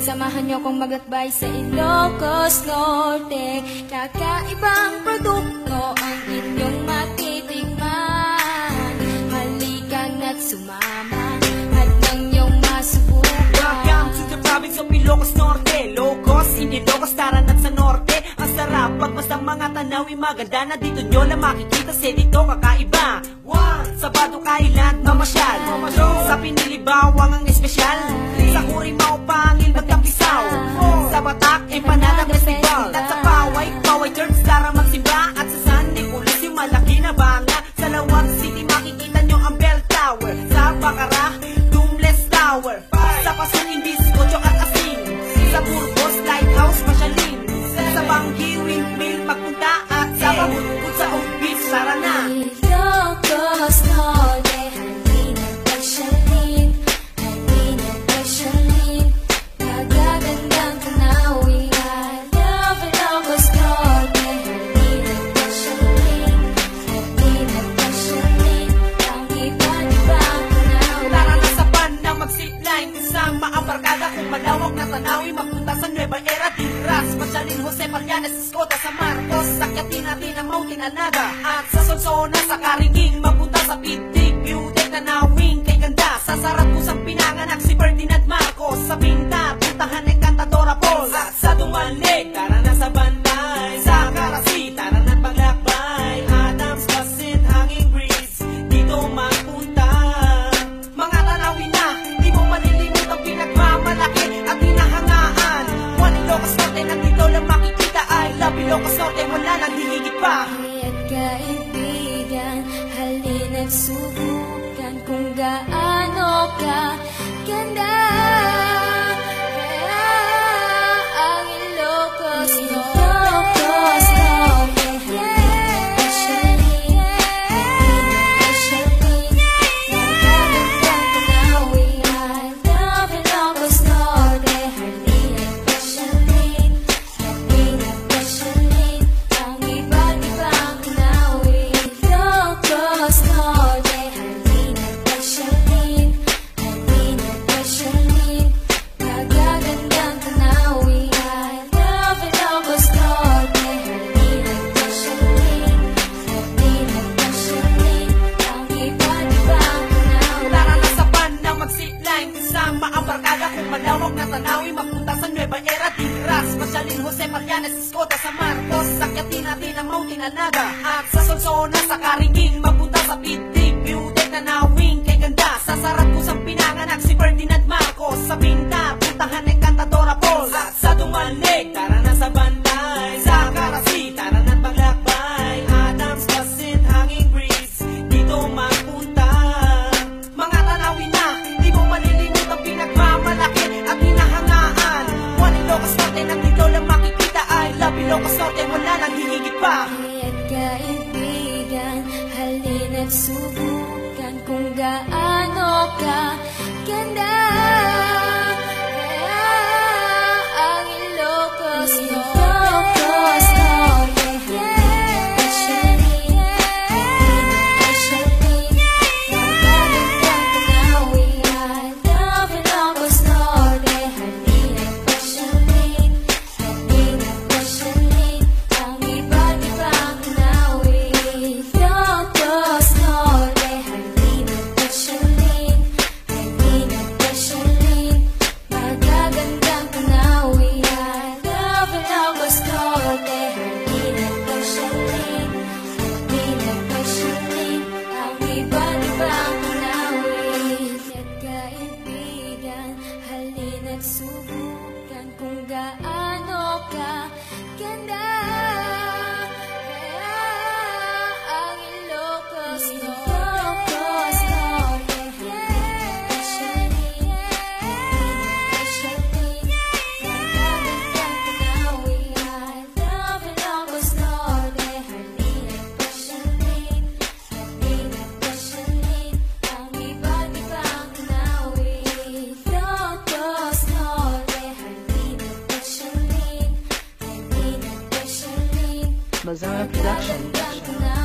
Samahan niyo kong maglakbay sa Ilocos Norte. Kakaibang produkto ang inyong matitikman. Halika na't sumama at nang iyong masubukan. Welcome to the province of Ilocos Norte. Locos, Ilocos, taranat sa norte. Ang sarap, pagmasang mga tanawin maganda na dito nyo lang makikita. Sa dito kakaiba. Sabado Island, mamasyal. Sa Pinilibawang ang espesyal. Sa Curimao, Pangil, Magtampisaw. Sa Batak, Empanada Festival. At sa Paway, Paway Church, Tara magsimba. At sa San Nicolas, yung malaki na banga. Sa Lawag City, makikita nyo ang Bell Tower. Sa Bacara, Doomless Tower. Sa Pasun, Indisco, Chok at Asin. Sa Burgos, Lighthouse, Masyalim. Sa Banggi, Windmill, magpunta. At sa Bamutput, sa Oak Beach, tara na. Ilocos Norte, halina pasyalin, halina pasyalin, magagandang tanawin. I love Ilocos Norte, halina pasyalin, halina pasyalin, ang iba't ibang tanawin. Tara na sa pan na mag-zipline, kasama ang barkada kung malawak na tanawin. Magpunta sa Nueva Era, Tigras, Machalin, Jose Marianes, Escota, San Marcos, sakyatin natin ang Mount Tinanaga. At sa Sonsona, sa Karinging, magpunta sa Pitik, Beauty, Tanawin, kay ganda. Sa Sarapusang pinanganak si Ferdinand Marcos. Sa Pinta, puntahan ng Cantadora Falls. At sa Dumalig, tara na sa Banday. Sa Karasi, tara na't maglakbay. Adams, Basit, Hanging Breeze, dito magpunta. Mga tanawin na, di mo malilimut ang pinagmamalaki at hinahangaan. One Ilocos Norte, nandito lang makikita. I love Ilocos Norte, wala nang hihigit pa. Kaya't kaibigan, halina't subukan kung gaano ka ganda. Ang Ilocos Norte, halina't pasyalin, halina't pasyalin, magagandang tanawin. I love Ilocos Norte, halina't pasyalin, halina't pasyalin, ang iba't ibang tanawin. Ilocos Norte, halina't pasyalin, halina't pasyalin, magagandang tanawin. I love Ilocos Norte, halina't pasyalin, halina't pasyalin, ang iba't ibang tanawin. Tara na sa pan na mag-zipline, kasama ang barkada kung malawak na tanawin. Magpunta sa Nueva Era, Tigras, Machalin, Jose Marianes, Escota, San Marcos, sakyatin natin ang Mount Tinanaga. At sa Sonsona, sa Karinging, magpunta sa Pitik, Beauty, Tanawin, kay ganda. Sa Sarapusang pinanganak si Ferdinand Marcos. Sa Pinta, puntahan ng Cantadora Falls. At sa Dumalig, tara na sa Banday. Sa Karasi, tara na't maglakbay. Adams, Basit, Hanging Breeze, dito magpunta. Mga tanawin na, di mo malilimut ang pinagmamalaki at hinahangaan. One Ilocos Norte, nandito lang makikita. I love Ilocos Norte, wala nang hihigit pa. Kaya't kaibigan, halina't subukan kung gaano ka ganda. Ang Ilocos Norte, halina't pasyalin, halina't pasyalin, magagandang tanawin. I love Ilocos Norte, halina't pasyalin, halina't pasyalin, ang iba't ibang tanawin. Ilocos Norte, halina't pasyalin, halina't pasyalin, magagandang tanawin. I love Ilocos Norte, halina't pasyalin, halina't pasyalin, ang iba't ibang tanawin. Kaya't kaibigan, halina't subukan kung gaano ka ganda. Ang Ilocos Norte, halina't pasyalin, halina't pasyalin, magagandang tanawin. I love Ilocos Norte, halina't pasyalin, halina't pasyalin, ang iba't ibang tanawin. Ilocos Norte, halina't pasyalin, halina't pasyalin, Mazara Production. magagandang tanawin.